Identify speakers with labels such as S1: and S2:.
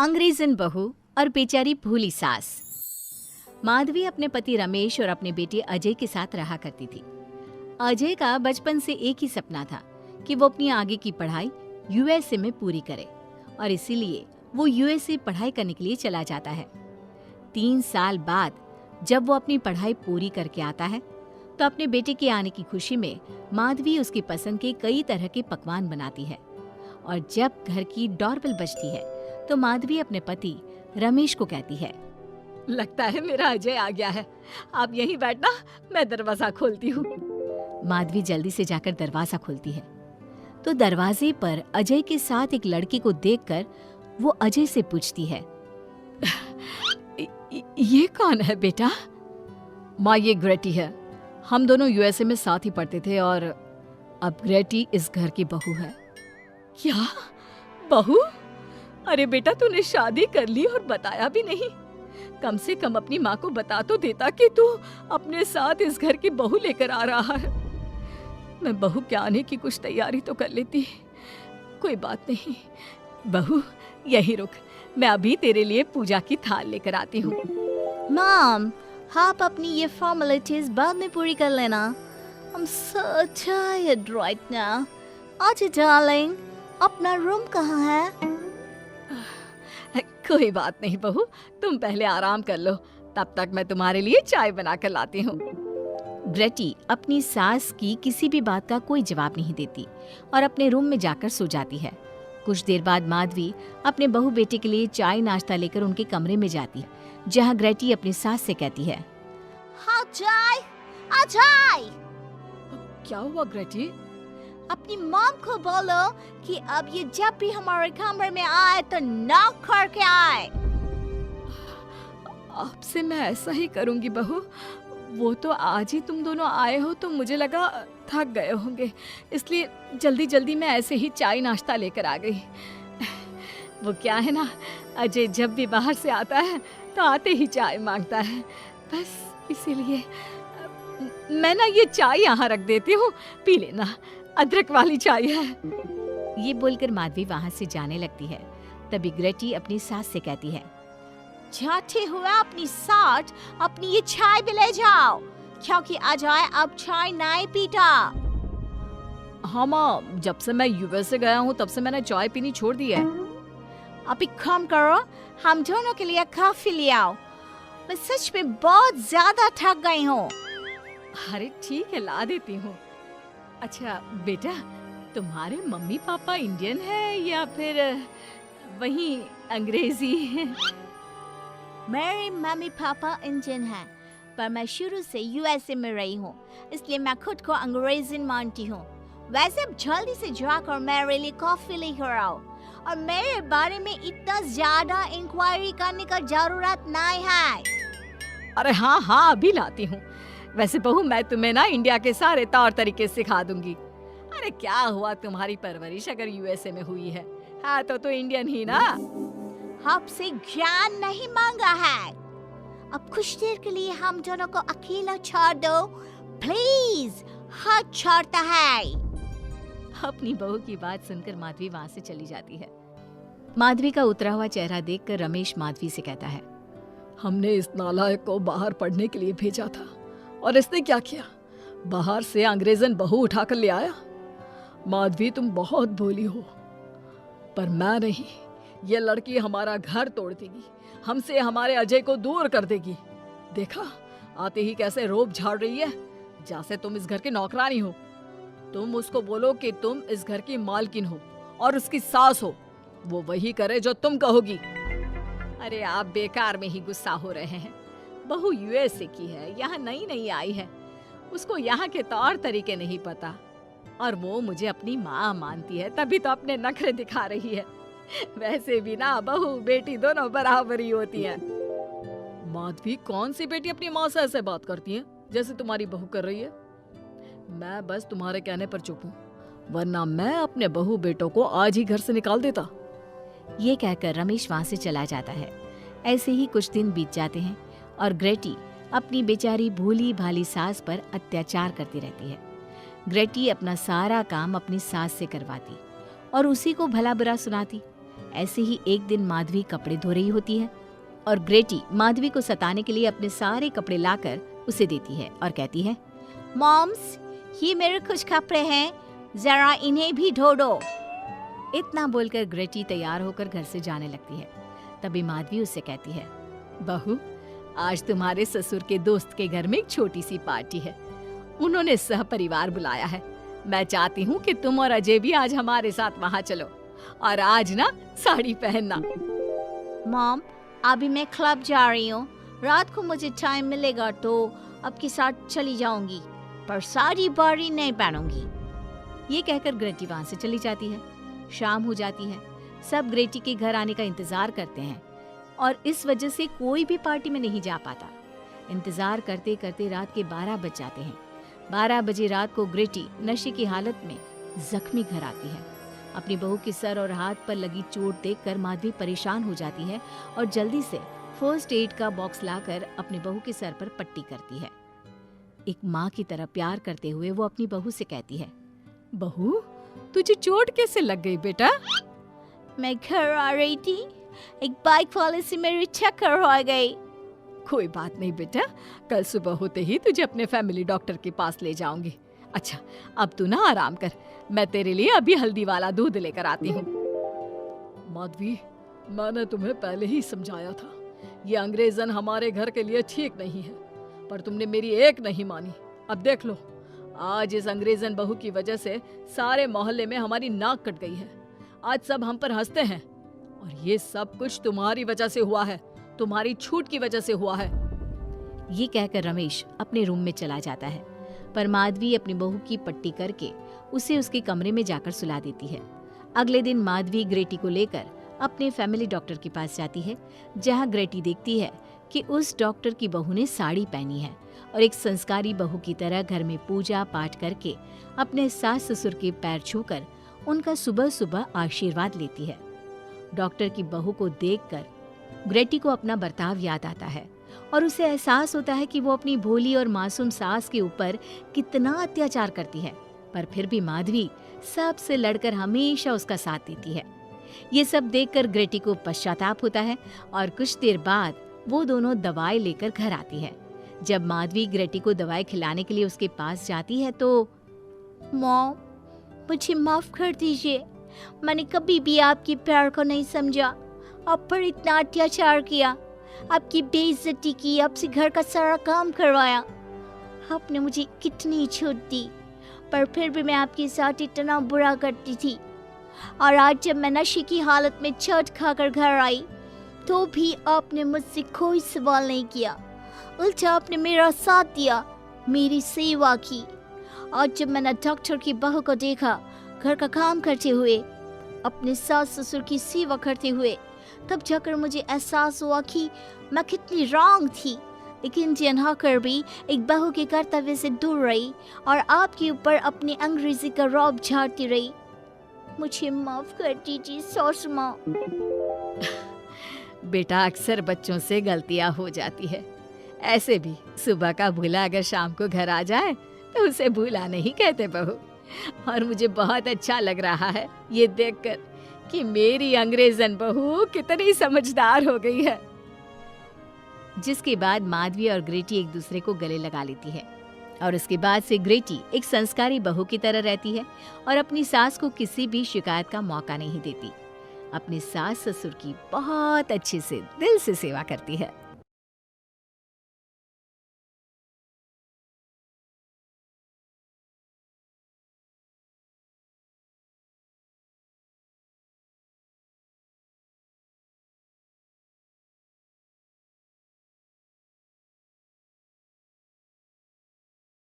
S1: अंग्रेजन बहू और बेचारी भूली सास। माधवी अपने पति रमेश और अपने बेटे अजय के साथ रहा करती थी। अजय का बचपन से एक ही सपना था कि वो अपनी आगे की पढ़ाई यूएसए में पूरी करे और इसीलिए वो यूएसए पढ़ाई करने के लिए चला जाता है। 3 साल बाद जब वो अपनी पढ़ाई पूरी करके आता है तो अपने बेटे के आने की खुशी में माधवी उसकी पसंद के कई तरह के पकवान बनाती है और जब घर की डोरबेल बजती है तो माधवी अपने पति रमेश को कहती है,
S2: लगता है मेरा अजय आ गया है, आप यहीं बैठना, मैं दरवाजा खोलती हूँ।
S1: माधवी जल्दी से जाकर दरवाजा खोलती है तो दरवाजे पर अजय के साथ एक लड़की को देखकर वो अजय से पूछती है,
S2: ये कौन है बेटा? माँ, ये ग्रेटी है। हम दोनों यूएसए में साथ ही पढ़ते थे और अब ग्रेटी इस घर की बहू है। क्या बहू? अरे बेटा, तूने शादी कर ली और बताया भी नहीं। कम से कम अपनी माँ को बता तो देता कि तू अपने साथ इस घर की बहू लेकर आ रहा है। मैं बहू के आने की कुछ तैयारी तो कर लेती। कोई बात नहीं बहू, यहीं रुक, मैं अभी तेरे लिए पूजा की थाल लेकर आती हूँ।
S1: मॉम, आप अपनी ये फॉर्मेलिटीज बाद में पूरी कर लेना। I'm so tired right now. आजा डार्लिंग, अपना रूम कहाँ है?
S2: कोई बात नहीं बहू, तुम पहले आराम कर लो, तब तक मैं तुम्हारे लिए चाय बना कर लाती हूँ।
S1: ग्रेटी अपनी सास की किसी भी बात का कोई जवाब नहीं देती और अपने रूम में जाकर सो जाती है। कुछ देर बाद माधवी अपने बहू बेटे के लिए चाय नाश्ता लेकर उनके कमरे में जाती है, जहाँ ग्रेटी अपनी सास से कहती है,
S3: हाँ चाय, आ चाय।
S2: क्या हुआ ग्रेटी?
S3: अपनी मॉम को बोलो कि अब ये जब भी हमारे कमरे में आए तो नॉक करके आए।
S2: आपसे मैं ऐसा ही करूंगी बहू। वो तो आज ही तुम दोनों आए हो तो मुझे लगा थक गए होंगे, इसलिए जल्दी जल्दी मैं ऐसे ही चाय नाश्ता लेकर आ गई। वो क्या है ना, अजय जब भी बाहर से आता है तो आते ही चाय मांगता है, बस इसीलिए मैं ना ये चाय यहाँ रख देती हूँ, पी लेना, अदरक वाली चाय है।
S1: ये बोलकर माधवी वहाँ से जाने लगती है। तभी ग्रेटी अपनी सास से कहती है,
S3: जाते हुए अपनी साथ अपनी ये चाय भी ले जाओ, क्योंकि अजय अब चाय नहीं पीता।
S2: हाँ माँ, जब से मैं यूएसए गया हूँ तब से मैंने चाय पीनी छोड़ दी है।
S3: अब एक काम करो, हम दोनों के लिए कॉफी ले आओ, मैं सच में बहुत ज्यादा थक गई हूँ।
S2: अरे ठीक है, ला देती हूँ। अच्छा बेटा, तुम्हारे मम्मी पापा इंडियन है या फिर वही अंग्रेजी है?
S3: मेरे मम्मी पापा इंडियन हैं, पर मैं शुरू से यूएसए में रही हूँ, इसलिए मैं खुद को अंग्रेजन मानती हूँ। वैसे अब जल्दी से जाकर मेरे लिए कॉफी लेकर आओ और मेरे बारे में इतना ज्यादा इंक्वायरी करने का जरूरत नहीं है।
S2: अरे हाँ हाँ, अभी लाती हूँ। वैसे बहू, मैं तुम्हें ना इंडिया के सारे तौर तरीके सिखा दूंगी। अरे क्या हुआ, तुम्हारी परवरिश अगर यूएसए में हुई है, हाँ तो इंडियन ही ना।
S3: आपसे ज्ञान नहीं मांगा है, अब कुछ देर के लिए हम दोनों को अकेला छोड़ दो प्लीज, हाथ छोड़ता है।
S1: अपनी बहू की बात सुनकर माधवी वहाँ से चली जाती है। माधवी का उतरा हुआ चेहरा देखकर रमेश माधवी से कहता है,
S2: हमने इस नालायक को बाहर पढ़ने के लिए भेजा था और इसने क्या किया, बाहर से अंग्रेजन बहू उठाकर ले आया। माधवी, तुम बहुत भोली हो, पर मैं नहीं। ये लड़की हमारा घर तोड़ देगी, हमसे हमारे अजय को दूर कर देगी। देखा, आते ही कैसे रोब झाड़ रही है, जैसे तुम इस घर की नौकरानी हो। तुम उसको बोलो कि तुम इस घर की मालकिन हो और उसकी सास हो, वो वही करे जो तुम कहोगी। अरे आप बेकार में ही गुस्सा हो रहे हैं। बहू यूएसए की है, यहाँ नई नई आई है, उसको यहाँ के तौर तरीके नहीं पता और वो मुझे अपनी माँ मानती है, तभी तो अपने नखरे दिखा रही है। वैसे भी ना बहू बेटी दोनों बराबरी होती हैं। माधवी, कौन सी बेटी अपनी माँ से ऐसे बात करती है जैसे तुम्हारी बहू कर रही है? मैं बस तुम्हारे कहने पर चुप हूँ, वरना मैं अपने बहू बेटों को आज ही घर से निकाल देता।
S1: ये कहकर रमेश वहाँ से चला जाता है। ऐसे ही कुछ दिन बीत जाते हैं और ग्रेटी अपनी बेचारी भोली भाली सास पर अत्याचार करती रहती है। ग्रेटी अपना सारा काम अपनी सास से करवाती और उसी को भला बुरा सुनाती। ऐसे ही एक दिन माधवी कपड़े धो रही होती है और ग्रेटी माधवी को सताने के लिए अपने सारे कपड़े लाकर उसे देती है और कहती है,
S3: मॉम्स, ये मेरे कुछ कपड़े हैं, जरा इन्हें भी धो दो।
S1: इतना बोलकर ग्रेटी तैयार होकर घर से जाने लगती है। तभी माधवी उससे कहती है, बहू, आज तुम्हारे ससुर के दोस्त के घर में एक छोटी सी पार्टी है। उन्होंने सह परिवार बुलाया है। मैं चाहती हूँ कि तुम और अजय भी आज हमारे साथ वहाँ चलो और आज ना साड़ी पहनना।
S3: मॉम, अभी मैं क्लब जा रही हूँ, रात को मुझे टाइम मिलेगा तो आपके साथ चली जाऊंगी, पर साड़ी बारी नहीं पहनूंगी।
S1: ये कहकर ग्रेटी वहाँ से चली जाती है। शाम हो जाती है। सब ग्रेटी के घर आने का इंतजार करते हैं और इस वजह से कोई भी पार्टी में नहीं जा पाता। इंतजार करते करते रात के 12 बज जाते हैं। 12 बजे रात को ग्रेटी नशे की हालत में जख्मी घर आती है। अपनी बहू के सर और हाथ पर लगी चोट देखकर माधवी परेशान हो जाती है और जल्दी से फर्स्ट एड का बॉक्स लाकर अपनी बहू के सर पर पट्टी करती है। एक माँ की तरह प्यार करते हुए वो अपनी बहू से कहती है, बहू, तुझे चोट कैसे लग गई बेटा?
S3: मैं घर आ रही थी, एक बाइक वाले से मेरी टक्कर हो गई।
S2: कोई बात नहीं बेटा, कल सुबह होते ही तुझे अपने फैमिली डॉक्टर के पास ले जाऊंगी। अच्छा, अब तू ना आराम कर, मैं तेरे लिए अभी हल्दी वाला दूध लेकर आती हूँ। माधवी, मैंने तुम्हें पहले ही समझाया था, ये अंग्रेजन हमारे घर के लिए ठीक नहीं है, पर तुमने मेरी एक नहीं मानी। अब देख लो, आज इस अंग्रेजन बहू की वजह से सारे मोहल्ले में हमारी नाक कट गई है। आज सब हम पर हंसते हैं और ये सब कुछ तुम्हारी वजह से हुआ है, तुम्हारी छूट की वजह से हुआ है।
S1: ये कहकर रमेश अपने रूम में चला जाता है, पर माधवी अपनी बहू की पट्टी करके उसे उसके कमरे में जाकर सुला देती है। अगले दिन माधवी ग्रेटी को लेकर अपने फैमिली डॉक्टर के पास जाती है, जहां ग्रेटी देखती है कि उस डॉक्टर की बहू ने साड़ी पहनी है और एक संस्कारी बहू की तरह घर में पूजा पाठ करके अपने सास ससुर के पैर छूकर उनका सुबह सुबह आशीर्वाद लेती है। डॉक्टर की बहू को देखकर ग्रेटी को अपना बर्ताव याद आता है और उसे एहसास होता है कि वो अपनी भोली और मासूम सास के ऊपर कितना अत्याचार करती है, पर फिर भी माधवी सबसे लड़कर हमेशा उसका साथ देती है। ये सब देखकर ग्रेटी को पश्चाताप होता है और कुछ देर बाद वो दोनों दवाई लेकर घर आती है। जब माधवी ग्रेटी को दवाई खिलाने के लिए उसके पास जाती है तो,
S3: मॉम, मुझे माफ कर दीजिए, मैंने कभी भी आपके प्यार को नहीं समझा, आप पर इतना अत्याचार किया, आपकी बेइज्जती की, आपसे घर का सारा काम करवाया। आपने मुझे कितनी छूट दी, पर फिर भी मैं आपके साथ इतना बुरा करती थी। और आज जब मैं नशे की हालत में चोट खाकर घर आई तो भी आपने मुझसे कोई सवाल नहीं किया, उल्टा आपने मेरा साथ दिया, मेरी सेवा की। और जब मैंने डॉक्टर की बहू को देखा घर का काम करते हुए, अपने सास ससुर की सेवा करते हुए, तब जाकर मुझे एहसास हुआ कि मैं कितनी रॉन्ग थी। एक इंडियन होकर भी एक बहू के कर्तव्य से दूर रही और आपके ऊपर अपनी अंग्रेजी का रौब झाड़ती रही। मुझे माफ कर दीजिए सासू माँ।
S1: बेटा, अक्सर बच्चों से गलतियां हो जाती है। ऐसे भी सुबह का भूला अगर शाम को घर आ जाए तो उसे भूला नहीं कहते बहू। और मुझे बहुत अच्छा लग रहा है ये देखकर कि मेरी अंग्रेजन बहू कितनी समझदार हो गई है। जिसके बाद माधवी और ग्रेटी एक दूसरे को गले लगा लेती है और उसके बाद से ग्रेटी एक संस्कारी बहू की तरह रहती है और अपनी सास को किसी भी शिकायत का मौका नहीं देती। अपने सास ससुर की बहुत अच्छे से दिल से सेवा करती है।